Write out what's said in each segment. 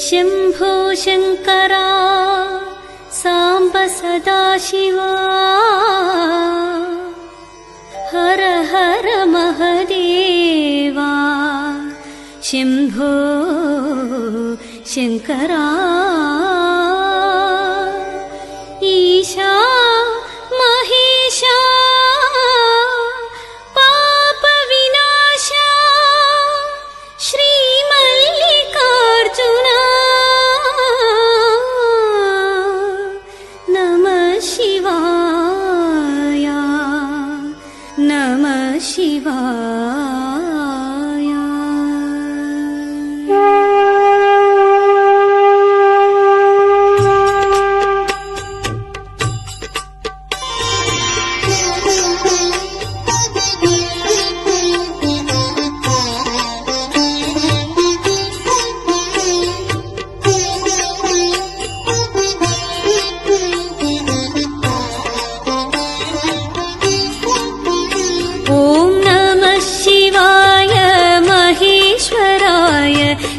शम्भो शङ्करा साम्ब सदाशिवा हर हर महदेवा शम्भो शङ्करा ईशा महेशा पाप विनाशा श्री मल्लिकार्जुना नमः शिवाय नमः शिवाय।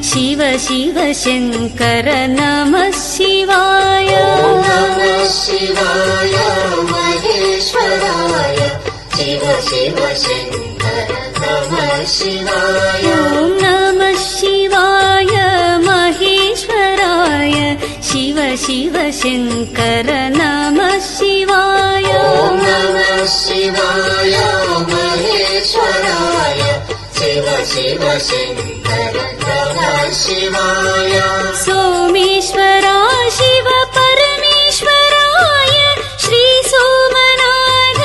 शिव शिव शङ्कर नमः शिवाय नमः शिवाय महेश्वराय शिव शिव शङ्कर नमः शिवाय ॐ नमः शिवाय महेश्वराय शिव शिव शङ्कर नमः शिवाय ॐ नमः शिवाय महेश्वराय शिव शिव शङ्कर नमः शिवाय। सोमेश्वरा शिव परमेश्वराय श्री सोमनाथ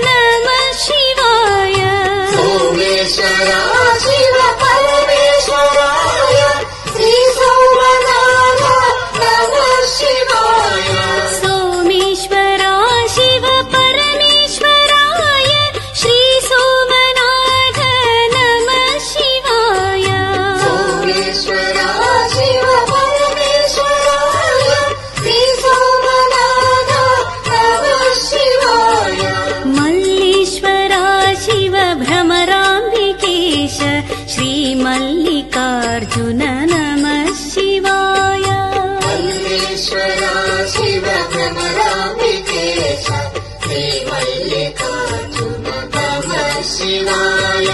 नमः शिवाय सोमेश्वरा शिव परमेश्वराय श्री सोमनाथ नमः शिवाय सोमेश्वरा शिव परमेश्वराय श्री सोमनाथ नमः शिवाय सोमेश्वरा शिव परमेश्वराय श्री सोमनाथ नमः शिवाय मल्लीश्वरा शिव भ्रमराम्बिकेश श्री मल्लिकार्जुन नमः शिवाय मल्लेश्वरा शिव भ्रमराम्बिकेश श्री मल्लिकार्जुन नमः शिवाय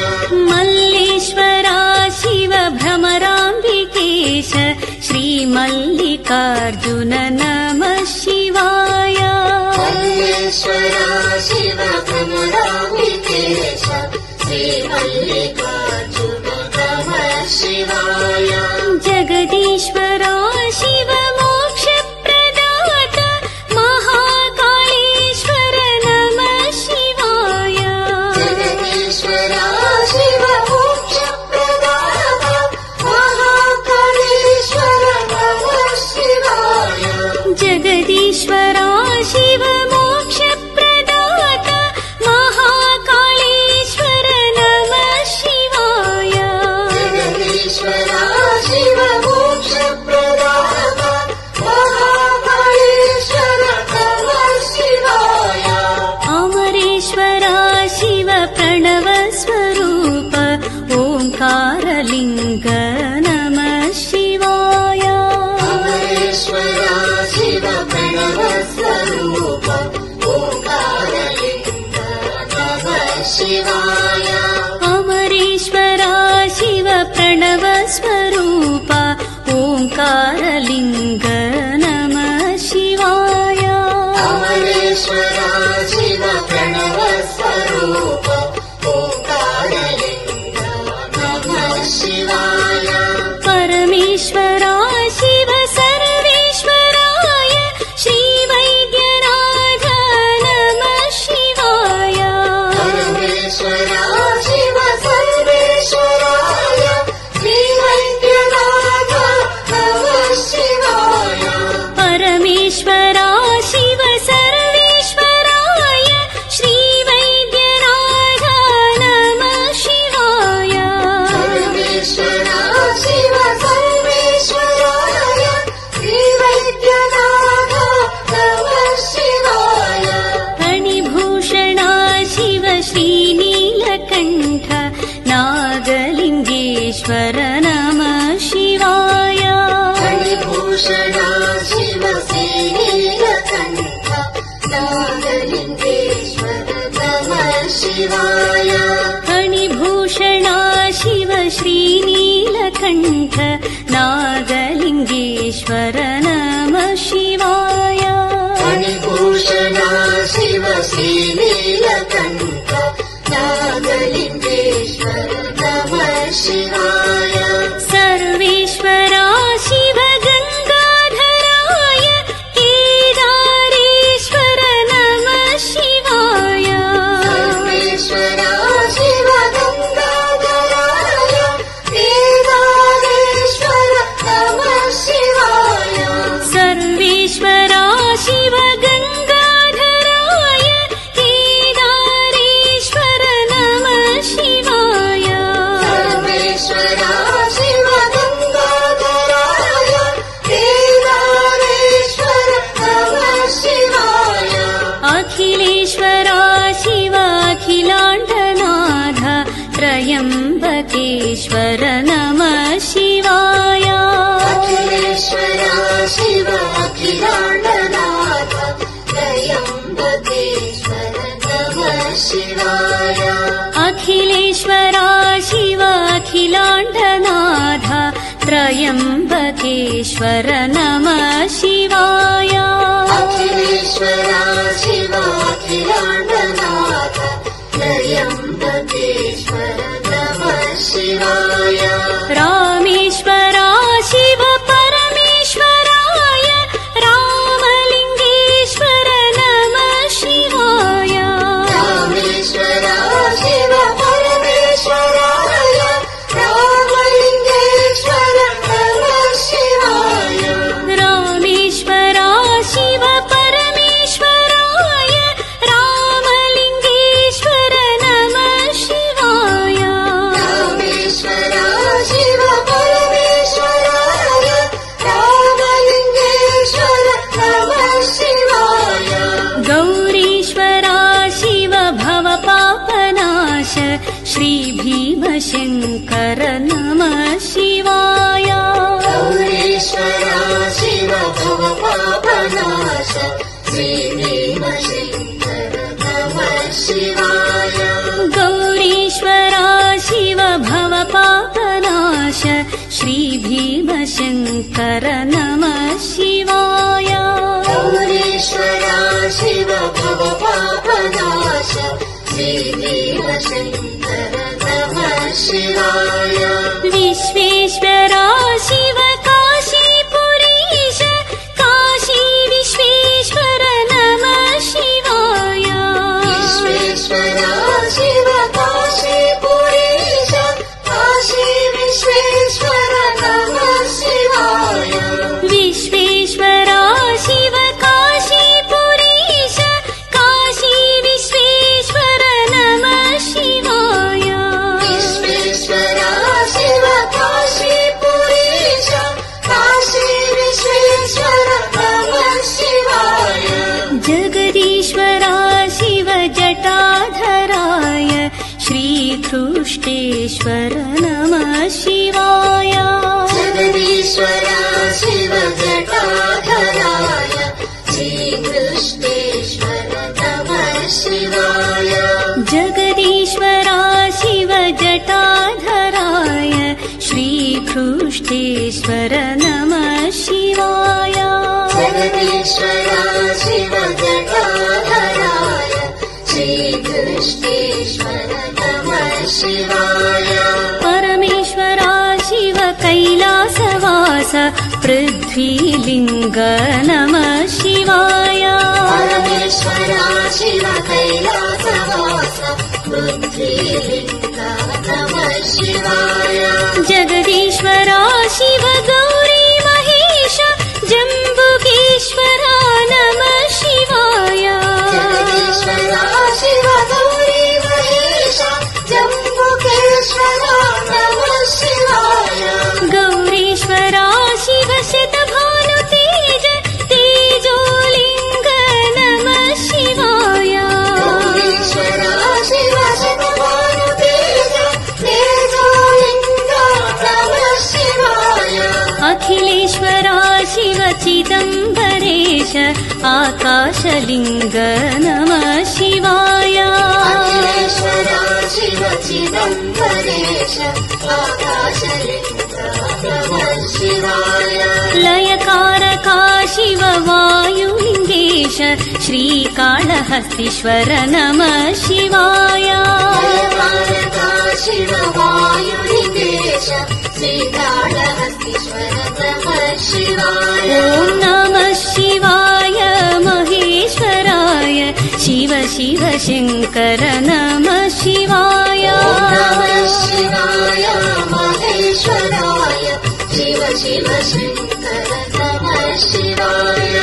मल्लेश्वरा शिव भ्रमराम्बिकेश श्री मल्लिकार्जुन नमः शिवाय मल्लेश्वरा शिव भ्रमराम्बिकेश श्री मल्लिकार्जुन नमः शिवाय जगदीश्वरा शिव मोक्षप्रदाता महाकालेश्वर नमः शिवाय जगदीश्वरा शिव मोक्षप्रदाता महाकालेश्वर नमः शिवाय जगदीश्वरा शिव मोक्षप्रदाता महाकालेश्वर नमः शिवाय जगदीश्वरा शिव मोक्षप्रदाता महाकालेश्वर नमः शिवाय अमरेश्वरा शिव प्रणवस्वरूप ओंकारलिंग नमः शिवाय अमरेश्वरा शिव प्रणवस्वरूप ओंकारलिंग नमः शिवाय अमरेश्वरा शिव प्रणवस्वरूप ओंकारलिंग नमः शिवाय अमरेश्वरा शिव प्रणवस्वरूप ओंकारलिंग नमः शिवाय परमेश्वरा शिव सर्वेश्वराय श्री वैद्यनाथ नमः शिवाय परमेश्वरा शिव सर्वेश्वराय श्री वैद्यनाथ नमः शिवाय परमेश्वरा शिव सर्वेश्वराय श्री वैद्यनाथ नमः शिवाय परमेश्वरा शिव सर्वेश्वराय श्री वैद्यनाथ नमः शिवाय फणिभूषणा शिव श्रीनीलकण्ठ नागलिङ्गेश्वर नमः शिवाय फणिभूषणा मणिभूषणाशिवगङ्गाधराय रामलिङ्गेश्वर नमः शिवाय मणिभूषणा शिव श्रीनीलकण्ठ नागलिङ्गेश्वर नमः शिवाय सर्वेश्वरा शिव गङ्गाधराय केदारेश्वर नमः शिवाय सर्वेश्वरा शिव गङ्गाधराय केदारेश्वर नमः शिवाय सर्वेश्वरा शिव गङ्गाधराय केदारेश्वर नमः शिवाय सर्वेश्वरा शिव गङ्गाधराय केदारेश्वर नमः शिवाय अखिलेश्वरा शिव अखिलाण्डनाथ त्रयम्बकेश्वर नमः शिवाय अखिलेश्वरा शिव अखिलाण्डनाथ त्रयम्बकेश्वर नमः शिवाय अखिलेश्वरा शिव अखिलाण्डनाथ त्रयम्बकेश्वर नमः शिवाय अखिलेश्वरा शिव अखिलाण्डनाथ त्रयम्बकेश्वर नमः शिवाय रामेश्वरा शिव परमेश्वराय रामलिङ्गेश्वर नमः शिवाय रामेश्वरा शिव परमेश्वराय रामलिङ्गेश्वर नमः शिवाय रामेश्वरा शिव परमेश्वराय रामलिङ्गेश्वर नमः शिवाय रामेश्वरा शिव परमेश्वराय रामलिङ्गेश्वर नमः शिवाय गौरीश्वरा शिव भवपापनाश श्रीभीमशङ्कर नमः शिवाय गौरीश्वरा शिव भवपापनाश श्रीभीमशङ्कर नमः शिवाय गौरीश्वरा शिव भवपापनाश श्रीभीमशङ्कर नमः शिवाय गौरीश्वरा शिव भवपापनाश श्रीभीमशङ्कर नमः शिवाय विश्वेश्वरा शिव काशीपुरीश काशी विश्वेश्वर नमः शिवाय विश्वेश्वरा शिव काशीपुरीश काशी विश्वेश्वर नमः शिवाय विश्वेश्वरा शिव काशीपुरीश काशी विश्वेश्वर नमः शिवाय विश्वेश्वरा शिव काशीपुरीश काशी विश्वेश्वर नमः शिवाय जगदीश्वरा शिव जटाधराय श्रीकृष्णेश्वर नमः शिवाय जगदीश्वरा शिव जटाधराय श्रीकृष्णेश्वर नमः शिवाय जगदीश्वरा शिव जटाधराय श्रीकृष्णेश्वर नमः शिवाय जगदीश्वरा शिव जटाधराय श्रीकृष्णेश्वर नमः शिवाय परमेश्वरा शिव कैलासवास पृथ्वीलिङ्ग नमः शिवाय परमेश्वरा शिव कैलासवास पृथ्वीलिङ्ग नमः शिवाय जगदीश्वरा शिव गौरी महेश जम्बुकेश्वरा नमः शिवाय जगदीश्वरा शिव गौरी महेश जम्बुकेश्वरा नमः शिवाय गौरीश्वरा शिव शतभानुतेज तेजोलिङ्ग नमः शिवाय गौरीश्वरा शिव शतभानुतेज तेजोलिङ्ग नमः शिवाय अखिलेश्वरा शिव चिदम्बरेश आकाशलिङ्ग नमः शिवाय अखिलेश्वरा शिव चिदम्बरेश आकाशलिङ्ग नमः शिवाय लयका श्रीकाళहस्तीश्वर नमः शिवाय जयकारका शिव वायुलिङ्गेश श्रीकाళहस्तीश्वर नमः शिवाय ॐ नमः शिवाय महेश्वराय शिव शिव शङ्कर नमः शिवाय नमः शिवाय महेश्वराय शिव शिव शङ्कर नमः शिवाय